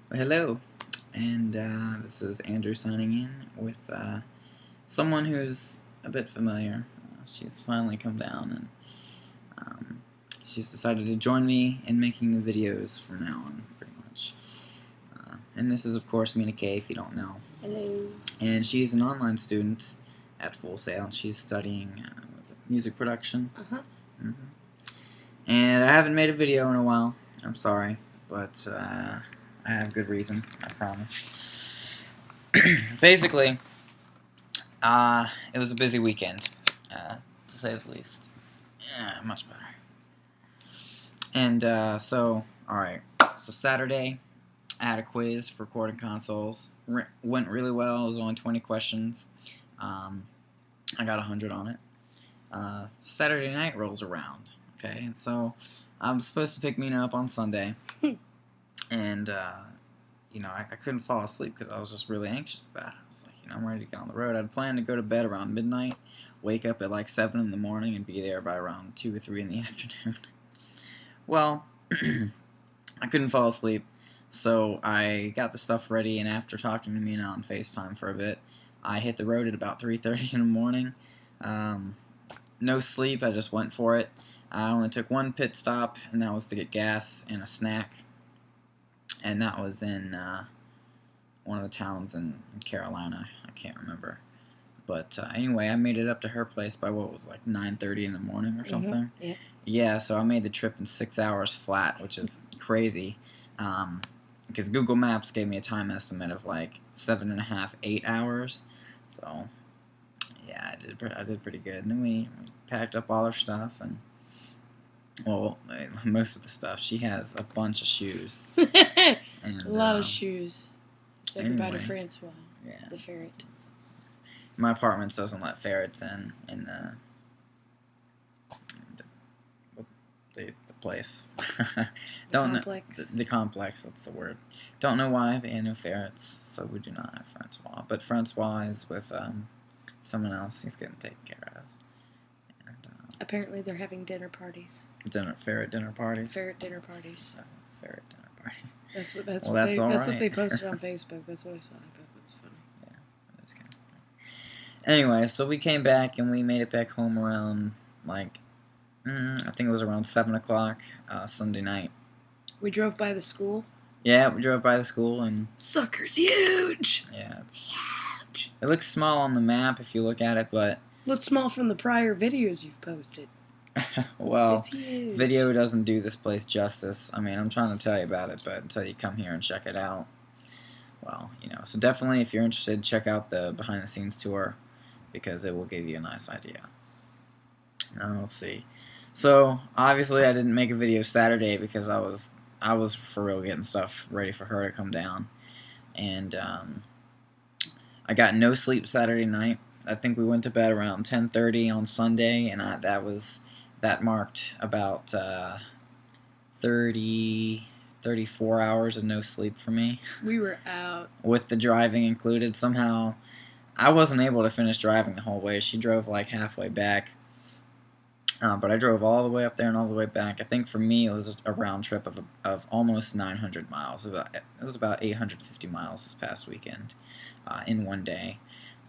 Well, hello, and this is Andrew signing in with someone who's a bit familiar. She's finally come down, and she's decided to join me in making the videos from now on, pretty much. And this is, of course, Mina if you don't know. Hello. And she's an online student at Full Sail, and she's studying music production. And I haven't made a video in a while. I'm sorry, but I have good reasons, I promise. Basically, it was a busy weekend, to say the least. Yeah, much better. And alright. So Saturday, I had a quiz for recording consoles. Went really well. It was only 20 questions. I got 100 on it. Saturday night rolls around. Okay, and so I'm supposed to pick Mina up on Sunday. And, I couldn't fall asleep because I was just really anxious about it. I was like, I'm ready to get on the road. I'd planned to go to bed around midnight, wake up at like 7 in the morning, and be there by around 2 or 3 in the afternoon. Well, I couldn't fall asleep, so I got the stuff ready, and after talking to Mina on FaceTime for a bit, I hit the road at about 3:30 in the morning. No sleep, I just went for it. I only took one pit stop, and that was to get gas and a snack. And that was in one of the towns in Carolina. I can't remember. But anyway, I made it up to her place by what was like 9:30 in the morning or something. Yeah. Yeah, so I made the trip in 6 hours flat, which is crazy. Because Google Maps gave me a time estimate of like 7.5, 8 hours. So yeah, I did pretty good. And then we packed up all our stuff, and well, most of the stuff. She has a bunch of shoes. And, a lot of shoes. Say goodbye to anyway, Francois, the ferret. My apartment doesn't let ferrets in the place. Complex. The complex, that's the word. Don't know why, but yeah, no ferrets, so we do not have Francois. But Francois is with someone else. He's getting taken care of. And, apparently they're having dinner parties. Ferret dinner parties? Ferret dinner parties. Ferret dinner party. That's what they posted on Facebook. That's what I saw. I thought that was funny. Yeah, that was kind of funny. Anyway, so we came back, and we made it back home around, like, I think it was around 7 o'clock Sunday night. We drove by the school? Yeah, we drove by the school, and... Sucker's huge! Yeah, it's huge. It looks small on the map if you look at it, but... Looks small from the prior videos you've posted. Well, it's huge. Video doesn't do this place justice. I mean, I'm trying to tell you about it, but until you come here and check it out, well, so definitely, if you're interested, check out the behind-the-scenes tour, because it will give you a nice idea. Let's see. So, obviously, I didn't make a video Saturday because I was for real getting stuff ready for her to come down. And I got no sleep Saturday night. I think we went to bed around 10:30 on Sunday, and that marked about 34 hours of no sleep for me. We were out. With the driving included. Somehow, I wasn't able to finish driving the whole way. She drove like halfway back. But I drove all the way up there and all the way back. I think for me it was a round trip of almost 900 miles. It was about 850 miles this past weekend in one day.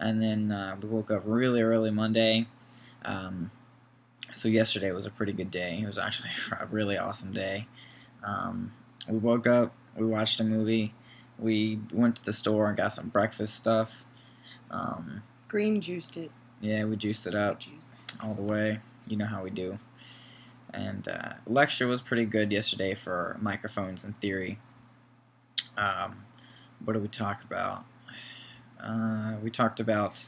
And then we woke up really early Monday. So yesterday was a pretty good day. It was actually a really awesome day. We woke up, we watched a movie, we went to the store and got some breakfast stuff. Green juiced it. Yeah, we juiced it up all the way. You know how we do. And lecture was pretty good yesterday for microphones and theory. What did we talk about? We talked about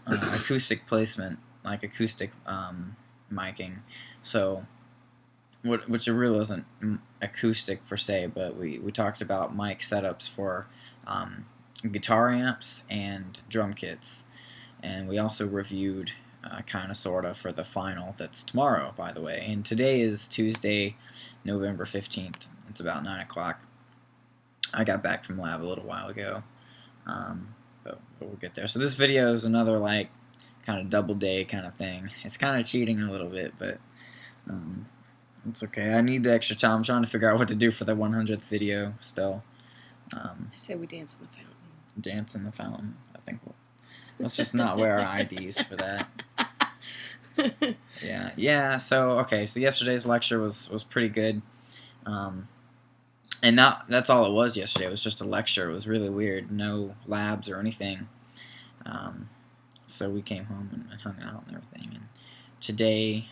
acoustic placement, like acoustic miking. So, which it really wasn't acoustic per se, but we talked about mic setups for guitar amps and drum kits. And we also reviewed kind of sort of for the final that's tomorrow, by the way. And today is Tuesday, November 15th. It's about 9 o'clock. I got back from lab a little while ago, but we'll get there. So this video is another like kind of double day kind of thing. It's kind of cheating a little bit, but it's okay. I need the extra time. I'm trying to figure out what to do for the 100th video still. I say we dance in the fountain. Dance in the fountain. I think let's just not wear our IDs for that. Yeah. So yesterday's lecture was pretty good, and that's all it was yesterday. It was just a lecture. It was really weird. No labs or anything. So we came home and hung out and everything. And today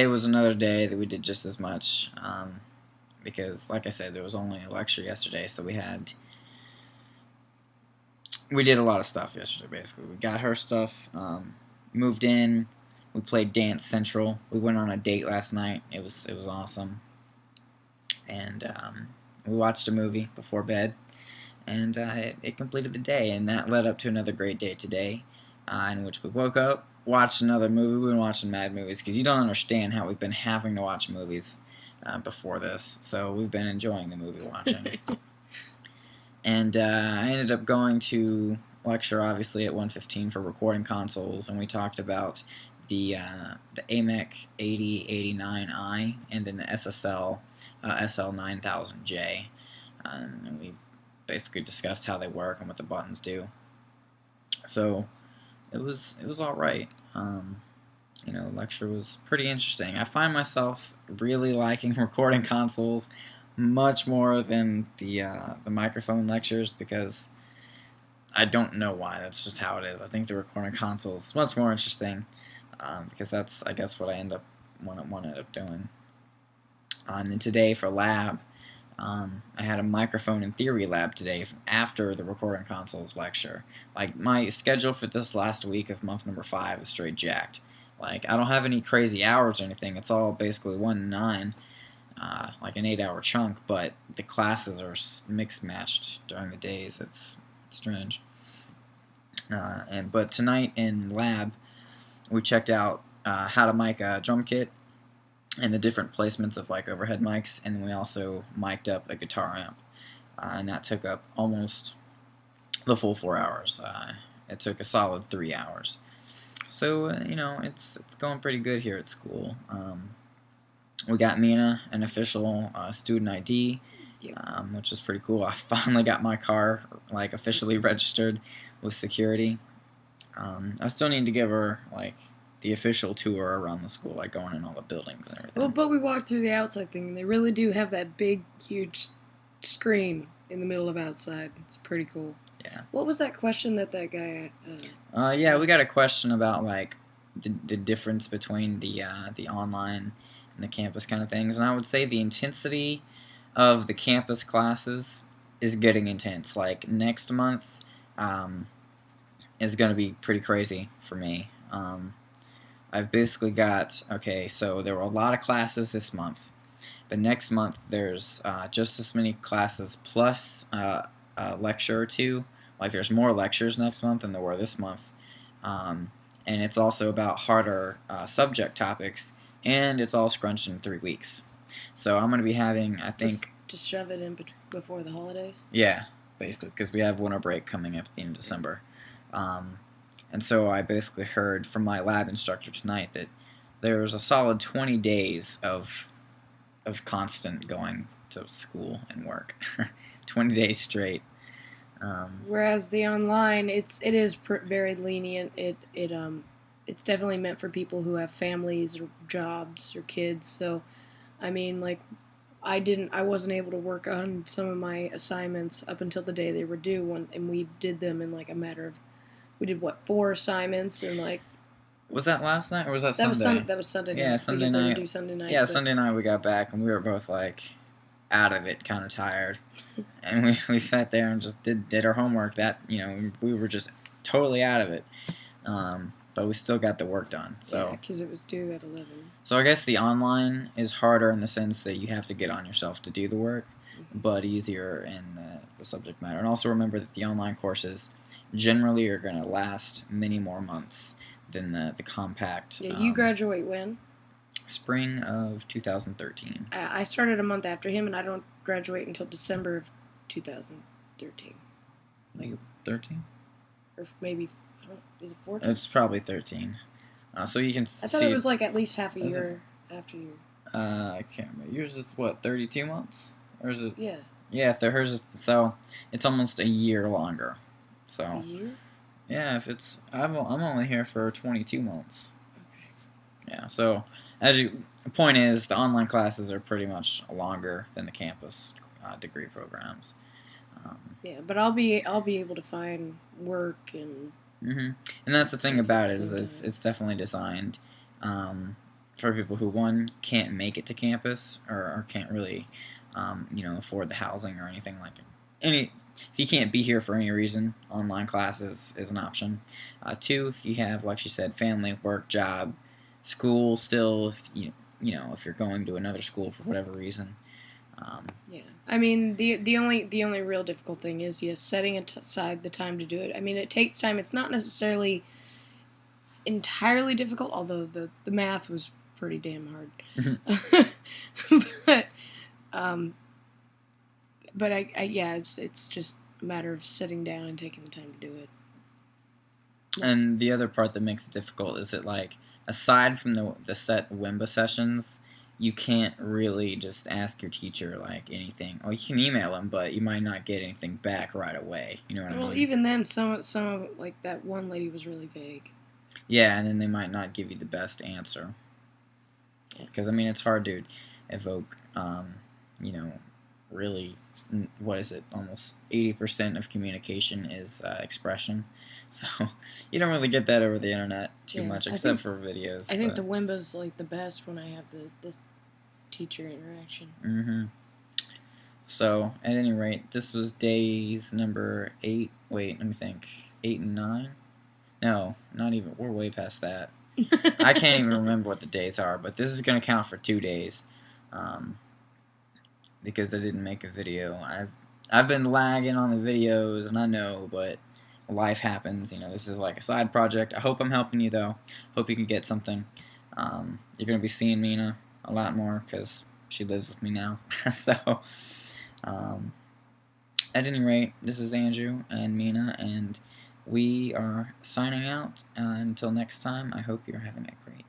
was another day that we did just as much, because, like I said, there was only a lecture yesterday, so we did a lot of stuff yesterday. Basically, we got her stuff, moved in. We played Dance Central. We went on a date last night. It was awesome, and we watched a movie before bed. And it completed the day, and that led up to another great day today, in which we woke up, watched another movie. We've been watching mad movies, because you don't understand how we've been having to watch movies before this, so we've been enjoying the movie watching. And I ended up going to lecture, obviously, at 1:15 for recording consoles, and we talked about the AMEC 8089i, and then the SSL SL9000J, and we basically discussed how they work and what the buttons do. So it was all right. Lecture was pretty interesting. I find myself really liking recording consoles much more than the microphone lectures, because I don't know why. That's just how it is. I think the recording console is much more interesting, because that's, I guess, what I end up doing. And then today for lab, I had a microphone and theory lab today after the recording consoles lecture. Like, my schedule for this last week of month number 5 is straight jacked. Like, I don't have any crazy hours or anything. It's all basically 1 to 9, like an 8-hour chunk, but the classes are mixed matched during the days. It's strange. But tonight in lab, we checked out how to mic a drum kit and the different placements of like overhead mics, and then we also mic'd up a guitar amp, and that took up almost the full 4 hours. It took a solid 3 hours. So it's going pretty good here at school. We got Mina an official student ID, which is pretty cool. I finally got my car like officially registered with security. I still need to give her like the official tour around the school, like going in all the buildings and everything. Well, but we walked through the outside thing, and they really do have that big, huge screen in the middle of outside. It's pretty cool. Yeah. What was that question that guy? Yeah, we got a question about like the difference between the online and the campus kind of things, and I would say the intensity of the campus classes is getting intense. Like next month is going to be pretty crazy for me. I've basically got, so there were a lot of classes this month, but next month there's just as many classes plus a lecture or two. Like there's more lectures next month than there were this month, and it's also about harder subject topics, and it's all scrunched in 3 weeks. So I'm going to be having, I think... Just shove it in before the holidays? Yeah, basically, because we have winter break coming up at the end of December. And so I basically heard from my lab instructor tonight that there's a solid 20 days of constant going to school and work. 20 days straight. Whereas the online, it is very lenient. It's definitely meant for people who have families or jobs or kids. So, I mean, like, I wasn't able to work on some of my assignments up until the day they were due, and we did them in like a matter of. We did 4 assignments and like. Was that last night or was that Sunday? That was Sunday night. Yeah, Sunday night. Do Sunday night. Yeah, Sunday night we got back and we were both like out of it, kind of tired, and we sat there and just did our homework. That we were just totally out of it, but we still got the work done. So because it was due at 11. So I guess the online is harder in the sense that you have to get on yourself to do the work, but easier in the subject matter. And also remember that the online courses generally are going to last many more months than the compact. Yeah, you graduate when? Spring of 2013. I started a month after him, and I don't graduate until December of 2013. Is it 13? Or maybe, is it 14? It's probably 13. So you can I thought it was like at least half a year after you. I can't remember. Yours is what, 32 months? Hers is, Yeah. yeah, hers is, so it's almost a year longer. A So year? yeah, if it's I'm only here for 22 months. Okay. Yeah, so the point is, the online classes are pretty much longer than the campus degree programs. Yeah, but I'll be able to find work and. And that's the thing stuff at about the it, is same time. it's definitely designed for people who, one, can't make it to campus, or can't really afford the housing or anything like it. If you can't be here for any reason, online classes is an option. Two, if you have, like she said, family, work, job, school still, if if you're going to another school for whatever reason. Yeah, I mean the only real difficult thing is, yes, setting aside the time to do it. I mean, it takes time. It's not necessarily entirely difficult, although the math was pretty damn hard. but um, but I yeah, it's just a matter of sitting down and taking the time to do it. And the other part that makes it difficult is that, like, aside from the set Wimba sessions, you can't really just ask your teacher, like, anything. Or you can email them, but you might not get anything back right away. You know what I mean? Well, even then, some like that one lady was really vague. Yeah, and then they might not give you the best answer. Because, I mean, it's hard to evoke, really, what is it? Almost 80% of communication is expression. So you don't really get that over the internet too much, except for videos. I think the Wimba's like the best when I have the teacher interaction. So, at any rate, this was days number 8. Wait, let me think. 8 and 9? No, not even. We're way past that. I can't even remember what the days are, but this is going to count for 2 days. Because I didn't make a video. I've been lagging on the videos, and I know, but life happens. This is like a side project. I hope I'm helping you, though. Hope you can get something. You're going to be seeing Mina a lot more, because she lives with me now. So, at any rate, this is Andrew and Mina, and we are signing out. Until next time, I hope you're having a great